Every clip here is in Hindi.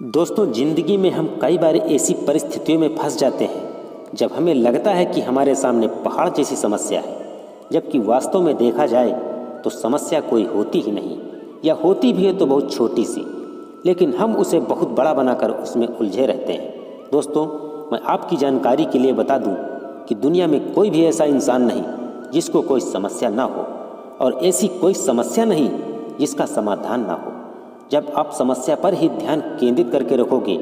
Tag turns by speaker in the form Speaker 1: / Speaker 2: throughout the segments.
Speaker 1: दोस्तों, ज़िंदगी में हम कई बार ऐसी परिस्थितियों में फंस जाते हैं जब हमें लगता है कि हमारे सामने पहाड़ जैसी समस्या है, जबकि वास्तव में देखा जाए तो समस्या कोई होती ही नहीं, या होती भी है तो बहुत छोटी सी, लेकिन हम उसे बहुत बड़ा बनाकर उसमें उलझे रहते हैं। दोस्तों, मैं आपकी जानकारी के लिए बता दूं कि दुनिया में कोई भी ऐसा इंसान नहीं जिसको कोई समस्या ना हो, और ऐसी कोई समस्या नहीं जिसका समाधान ना हो। जब आप समस्या पर ही ध्यान केंद्रित करके रखोगे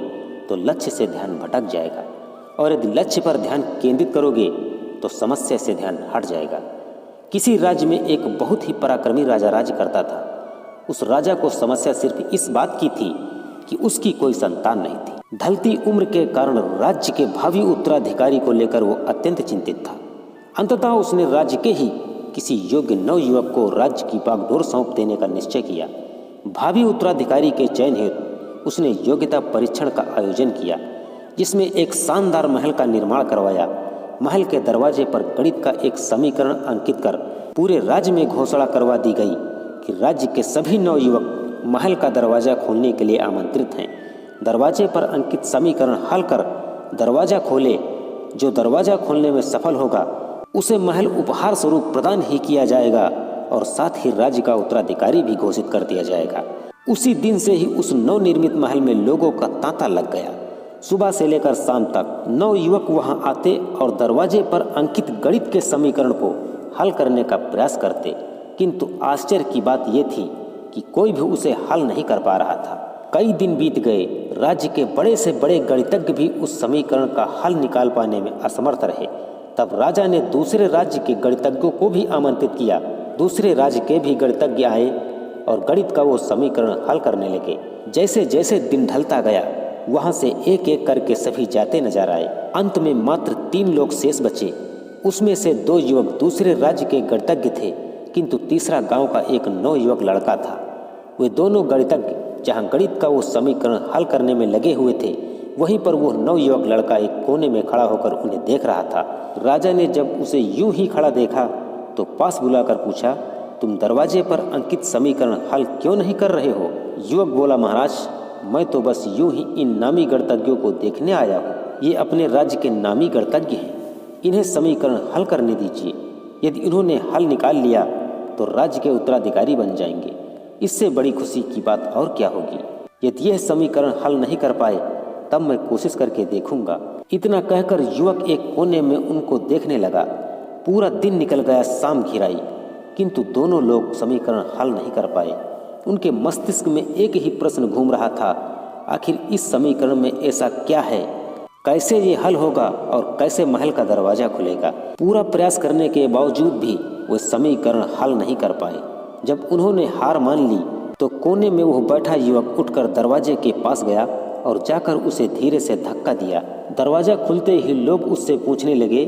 Speaker 1: तो लक्ष्य से ध्यान भटक जाएगा, और यदि लक्ष्य पर ध्यान केंद्रित करोगे तो समस्या से ध्यान हट जाएगा। किसी राज्य में एक बहुत ही पराक्रमी राजा राज करता था। उस राजा को समस्या सिर्फ इस बात की थी कि उसकी कोई संतान नहीं थी। ढलती उम्र के कारण राज्य के भावी उत्तराधिकारी को लेकर वो अत्यंत चिंतित था। अंततः उसने राज्य के ही किसी योग्य नवयुवक को राज्य की बागडोर सौंप देने का निश्चय किया। भावी उत्तराधिकारी के चयन हेतु उसने योग्यता परीक्षण का आयोजन किया, जिसमें एक शानदार महल का निर्माण करवाया। महल के दरवाजे पर गणित का एक समीकरण अंकित कर पूरे राज्य में घोषणा करवा दी गई कि राज्य के सभी नवयुवक महल का दरवाजा खोलने के लिए आमंत्रित हैं। दरवाजे पर अंकित समीकरण हल कर दरवाजा खोले। जो दरवाजा खोलने में सफल होगा उसे महल उपहार स्वरूप प्रदान ही किया जाएगा, और साथ ही राज्य का उत्तराधिकारी भी घोषित कर दिया जाएगा। उसी दिन से ही उस नवनिर्मित महल में लोगों का तांता लग गया। सुबह से लेकर शाम तक नवयुवक वहां आते और दरवाजे पर अंकित गणित के समीकरण को हल करने का प्रयास करते, किंतु आश्चर्य की बात यह थी कि कोई भी उसे हल नहीं कर पा रहा था। कई दिन बीत गए। राज्य के बड़े से बड़े गणितज्ञ भी उस समीकरण का हल निकाल पाने में असमर्थ रहे। तब राजा ने दूसरे राज्य के गणितज्ञों को भी आमंत्रित किया। दूसरे राज्य के भी गणितज्ञ आए और गणित का वो समीकरण हल करने लगे। जैसे जैसे दिन ढलता गया, वहां से एक एक करके सभी जाते नजर आए। अंत में मात्र 3 लोग शेष बचे। उसमें से 2 युवक दूसरे राज्य के गणितज्ञ थे, किंतु तीसरा गांव का एक नवयुवक लड़का था। वे दोनों गणितज्ञ जहां गणित का वो समीकरण हल करने में लगे हुए थे, वहीं पर वो नवयुवक लड़का एक कोने में खड़ा होकर उन्हें देख रहा था। राजा ने जब उसे यूं ही खड़ा देखा तो पास बुलाकर पूछा, तुम दरवाजे पर अंकित समीकरण हल क्यों नहीं कर रहे हो? युवक बोला, महाराज, मैं तो बस यूं ही इन नामी गणितज्ञों को देखने आया हूँ। ये अपने राज्य के नामी गणितज्ञ हैं, इन्हें समीकरण हल करने दीजिए। यदि इन्होंने हल निकाल लिया तो राज्य के उत्तराधिकारी बन जाएंगे। इससे बड़ी खुशी की बात और क्या होगी। यदि यह समीकरण हल नहीं कर पाए तब मैं कोशिश करके देखूंगा। इतना कहकर युवक एक कोने में उनको देखने लगा। पूरा दिन निकल गया, शाम घिर आई, किंतु दोनों लोग समीकरण हल नहीं कर पाए। उनके मस्तिष्क में एक ही प्रश्न घूम रहा था, आखिर इस समीकरण में ऐसा क्या है? कैसे ये हल होगा और कैसे महल का दरवाजा खुलेगा? पूरा प्रयास करने के बावजूद भी वे समीकरण हल नहीं कर पाए। जब उन्होंने हार मान ली तो कोने में वो बैठा युवक उठकर दरवाजे के पास गया और जाकर उसे धीरे से धक्का दिया। दरवाजा खुलते ही लोग उससे पूछने लगे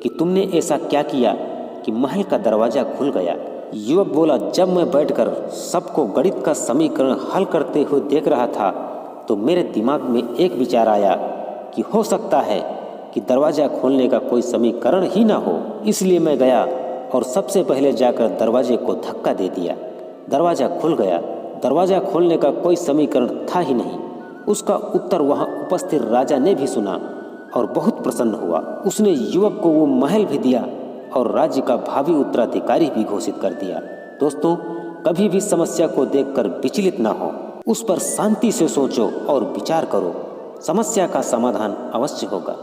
Speaker 1: कि तुमने ऐसा क्या किया कि महल का दरवाजा खुल गया? युवक बोला, जब मैं बैठकर सबको गणित का समीकरण हल करते हुए देख रहा था तो मेरे दिमाग में एक विचार आया कि हो सकता है कि दरवाजा खोलने का कोई समीकरण ही ना हो। इसलिए मैं गया और सबसे पहले जाकर दरवाजे को धक्का दे दिया। दरवाजा खुल गया। दरवाजा खोलने का कोई समीकरण था ही नहीं। उसका उत्तर वहां उपस्थित राजा ने भी सुना और बहुत प्रसन्न हुआ। उसने युवक को वो महल भी दिया और राज्य का भावी उत्तराधिकारी भी घोषित कर दिया। दोस्तों, कभी भी समस्या को देखकर विचलित ना हो, उस पर शांति से सोचो और विचार करो। समस्या का समाधान अवश्य होगा।